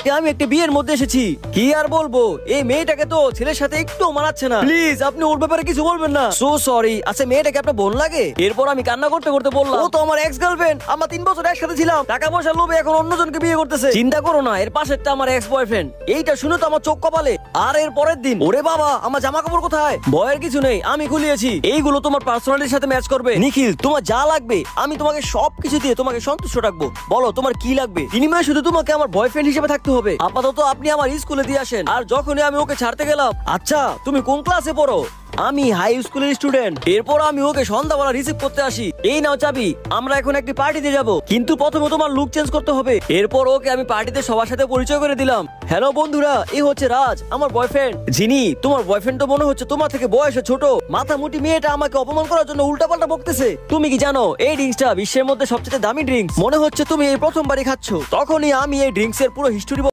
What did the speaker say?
আমি একটা বিয়ের মধ্যে এসেছি। কি আর বলবো, এই মেয়েটাকে তো ছেলের সাথে একটু মানাচ্ছে না। প্লিজ আপনি ওর ব্যাপারে কিছু বলবেন না। So sorry. আচ্ছা মেয়েটাকে আপনার বোন লাগে? এরপর আমি কান্না করতে করতে বললাম, ও তো আমার এক্স গার্লফ্রেন্ড, আমরা 3 বছর একসাথে ছিলাম, টাকা পয়সার লোভে এখন অন্যজনকে বিয়ে করতেছে। চিন্তা করো না, এর পাশেরটা আমার এক্স বয়ফ্রেন্ড। এইটা শুনে তো আমার চোখ কপালে। আর এর পরের দিন, ওরে বাবা আমার জামা কাপড় কোথায়? ভয়ের কিছু নেই, আমি খুলিয়েছি। এইগুলো তোমার পার্সোনালিটির সাথে ম্যাচ করবে। নিখিল তোমার যা লাগবে আমি তোমাকে সবকিছু দিয়ে তোমাকে সন্তুষ্ট রাখবো। বলো তোমার কি লাগবে? বিনিময়ে শুধু তোমাকে আমার বয়ফ্রেন্ড হিসেবে থাকতে হবে। আপাতত আপনি আমার স্কুলে দিয়ে আসেন। আর যখনই আমি ওকে ছাড়তে গেলাম, আচ্ছা তুমি কোন ক্লাসে পড়ো? আমি হাই স্কুলের স্টুডেন্ট। এরপর আমি ওকে সন্ধ্যাবেলা রিসিভ করতে আসি। এই নাও চাবি, আমরা এখন একটি পার্টিতে যাব, কিন্তু প্রথমে তোমার লুক চেঞ্জ করতে হবে। এরপর ওকে আমি পার্টিতে সবার সাথে পরিচয় করে দিলাম। হ্যালো বন্ধুরা, এই হচ্ছে রাজ, আমার বয়ফ্রেন্ড। জিনি, তোমার বয়ফ্রেন্ড তো মনে হচ্ছে তোমার থেকে বয়সে ছোট। মাথা মুটি মেয়েটা আমাকে অপমান করার জন্য উল্টাপাল্টা বকতেছে। তুমি কি জানো এই ড্রিঙ্কসটা বিশ্বের মধ্যে সবচেয়ে দামি ড্রিঙ্কস? মনে হচ্ছে তুমি এই প্রথমবারই খাচ্ছ। তখনই আমি এই ড্রিঙ্কস এর পুরো হিস্টোরি